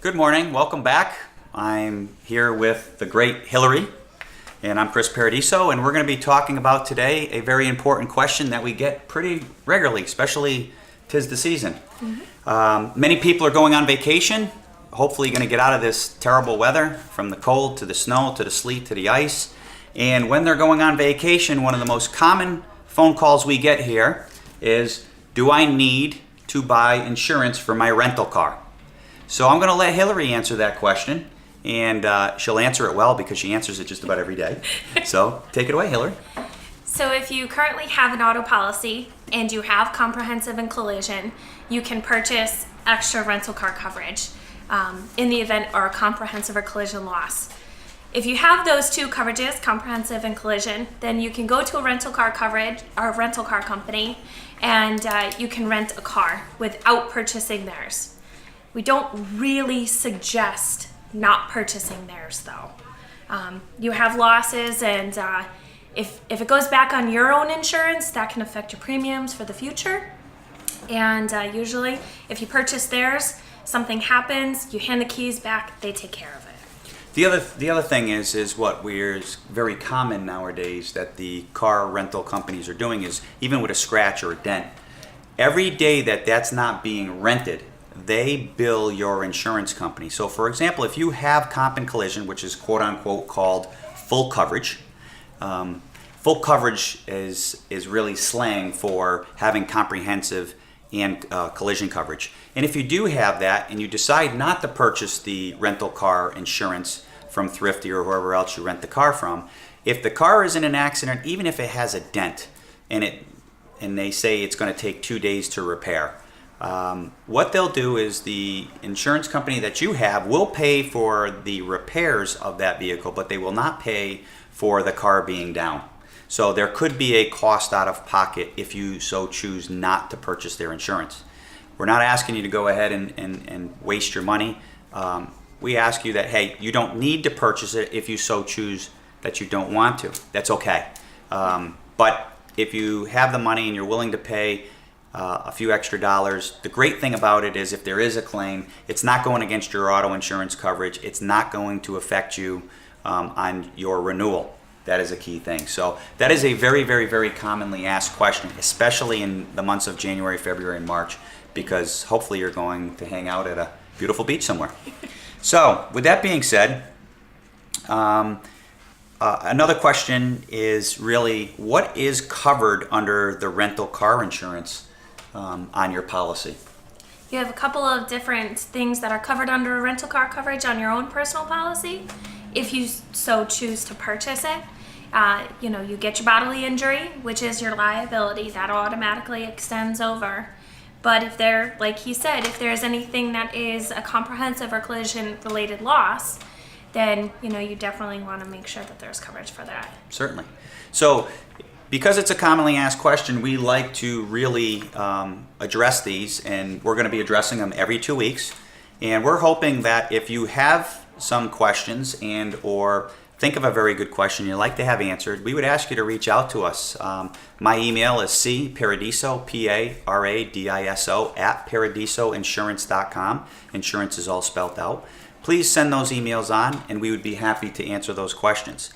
Good morning, welcome back. I'm here with the great Hillary, and I'm Chris Paradiso, and we're going to be talking about today a very important question that we get pretty regularly, especially 'tis the season. Many people are going on vacation, hopefully going to get out of this terrible weather, from the cold to the snow to the sleet to the ice. And when they're going on vacation, one of the most common phone calls we get here is, do I need to buy insurance for my rental car? So I'm going to let Hillary answer that question, and she'll answer it well because she answers it just about every day. So take it away, Hillary. So if you currently have an auto policy and you have comprehensive and collision, you can purchase extra rental car coverage in the event of a comprehensive or collision loss. If you have those two coverages, comprehensive and collision, then you can go to a rental car coverage or rental car company, and you can rent a car without purchasing theirs. We don't really suggest not purchasing theirs, though. You have losses, and if it goes back on your own insurance, that can affect your premiums for the future. And usually, if you purchase theirs, something happens, you hand the keys back, they take care of it. The other thing is what is very common nowadays that the car rental companies are doing is, even with a scratch or a dent, every day that's not being rented, they bill your insurance company. So for example, if you have comp and collision, which is quote unquote called full coverage, full coverage is really slang for having comprehensive and collision coverage. And if you do have that and you decide not to purchase the rental car insurance from Thrifty or whoever else you rent the car from, if the car is in an accident, even if it has a dent and they say it's going to take 2 days to repair, what they'll do is the insurance company that you have will pay for the repairs of that vehicle, but they will not pay for the car being down. So there could be a cost out of pocket if you so choose not to purchase their insurance. We're not asking you to go ahead and waste your money. We ask you that, hey, you don't need to purchase it if you so choose that you don't want to. That's okay. But if you have the money and you're willing to pay a few extra dollars, the great thing about it is if there is a claim, it's not going against your auto insurance coverage. It's not going to affect you on your renewal. That is a key thing. So that is a very, very, very commonly asked question, especially in the months of January, February, and March, because hopefully you're going to hang out at a beautiful beach somewhere. So with that being said, another question is really, what is covered under the rental car insurance on your policy? You have a couple of different things that are covered under a rental car coverage on your own personal policy. If you so choose to purchase it, you get your bodily injury, which is your liability. That automatically extends over. But if there, like he said, if there's anything that is a comprehensive or collision related loss, then you definitely want to make sure that there's coverage for that. Certainly. So because it's a commonly asked question, we like to really address these, and we're going to be addressing them every 2 weeks. And we're hoping that if you have some questions and or think of a very good question you'd like to have answered, we would ask you to reach out to us. My email is cparadiso, P-A-R-A-D-I-S-O, @paradisoinsurance.com. Insurance is all spelled out. Please send those emails on, and we would be happy to answer those questions.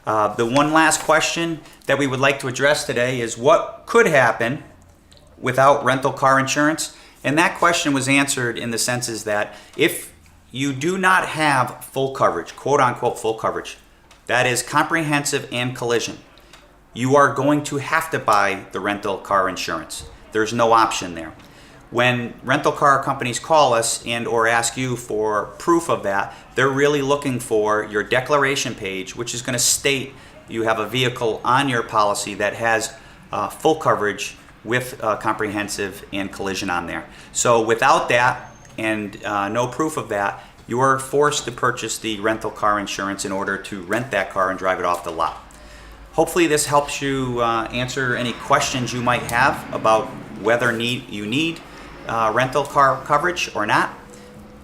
The one last question that we would like to address today is, what could happen without rental car insurance? And that question was answered in the senses that if you do not have full coverage, quote unquote full coverage, that is comprehensive and collision, you are going to have to buy the rental car insurance. There's no option there. When rental car companies call us and or ask you for proof of that, they're really looking for your declaration page, which is going to state you have a vehicle on your policy that has full coverage with comprehensive and collision on there. So without that and no proof of that, you are forced to purchase the rental car insurance in order to rent that car and drive it off the lot. Hopefully this helps you answer any questions you might have about whether you need rental car coverage or not.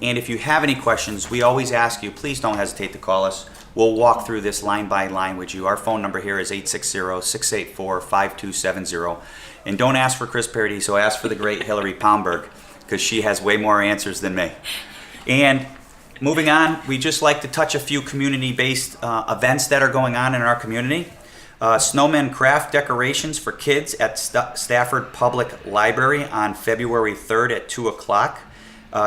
And if you have any questions, we always ask you, please don't hesitate to call us. We'll walk through this line by line with you. Our phone number here is 860-684-5270. And don't ask for Chris Paradiso, ask for the great Hillary Palmberg, because she has way more answers than me. And Moving on, we just like to touch a few community-based events that are going on in our community. Snowman craft decorations for kids at Stafford Public Library on February 3rd at 2 o'clock.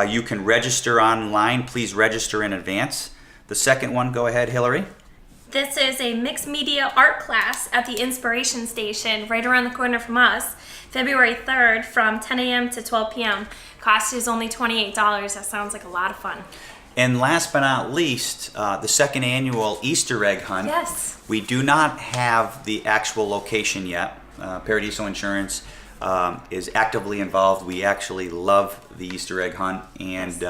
You can register online. Please register in advance. The second one, go ahead, Hillary. This is a mixed media art class at the Inspiration Station right around the corner from us, February 3rd from 10 a.m. to 12 p.m. Cost is only $28. That sounds like a lot of fun. And last but not least, the second annual Easter egg hunt. Yes. We do not have the actual location yet. Paradiso Insurance is actively involved. We actually love the Easter egg hunt, and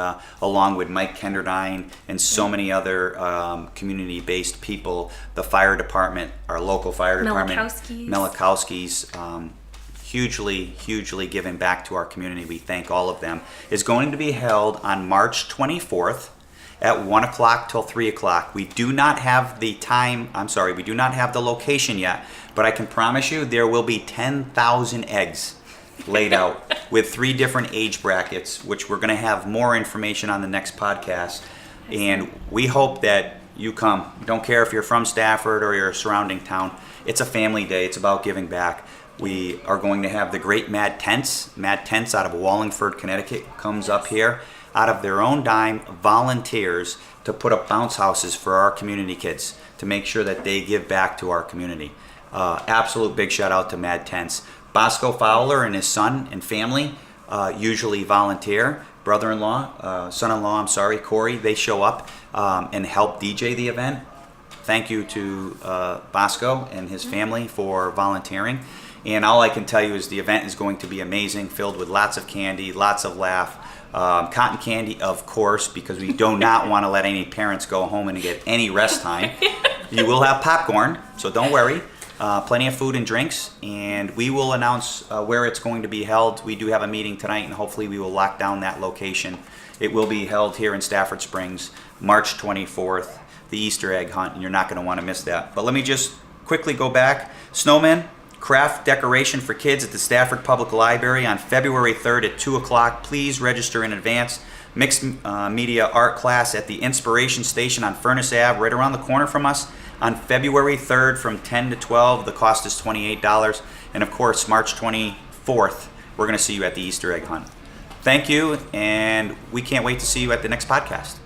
along with Mike Kenderdine and so many other community-based people, the fire department, our local fire department, Melikowski's, hugely giving back to our community. We thank all of them. Is going to be held on March 24th at 1 o'clock till 3 o'clock. We do not have the we do not have the location yet, but I can promise you there will be 10,000 eggs laid out with 3 different age brackets, which we're going to have more information on the next podcast. And we hope that you come. Don't care if you're from Stafford or you're a surrounding town. It's a family day. It's about giving back. We are going to have the great Mad Tents. Mad Tents out of Wallingford, Connecticut comes up here out of their own dime, volunteers to put up bounce houses for our community kids to make sure that they give back to our community. Absolute big shout out to Mad Tents. Bosco Fowler and his son and family usually volunteer. Son-in-law, Corey, they show up and help DJ the event. Thank you to Bosco and his family for volunteering. And all I can tell you is the event is going to be amazing, filled with lots of candy, lots of laugh. Cotton candy, of course, because we do not want to let any parents go home and get any rest time. You will have popcorn, so don't worry. Plenty of food and drinks, and we will announce where it's going to be held. We do have a meeting tonight, and hopefully we will lock down that location. It will be held here in Stafford Springs, March 24th, the Easter egg hunt, and you're not going to want to miss that. But let me just quickly go back. Snowman craft decoration for kids at the Stafford Public Library on February 3rd at 2 o'clock. Please register in advance. Mixed media art class at the Inspiration Station on Furnace Ave, right around the corner from us, on February 3rd from 10 to 12. The cost is $28. And of course, March 24th, we're going to see you at the Easter egg hunt. Thank you, and we can't wait to see you at the next podcast.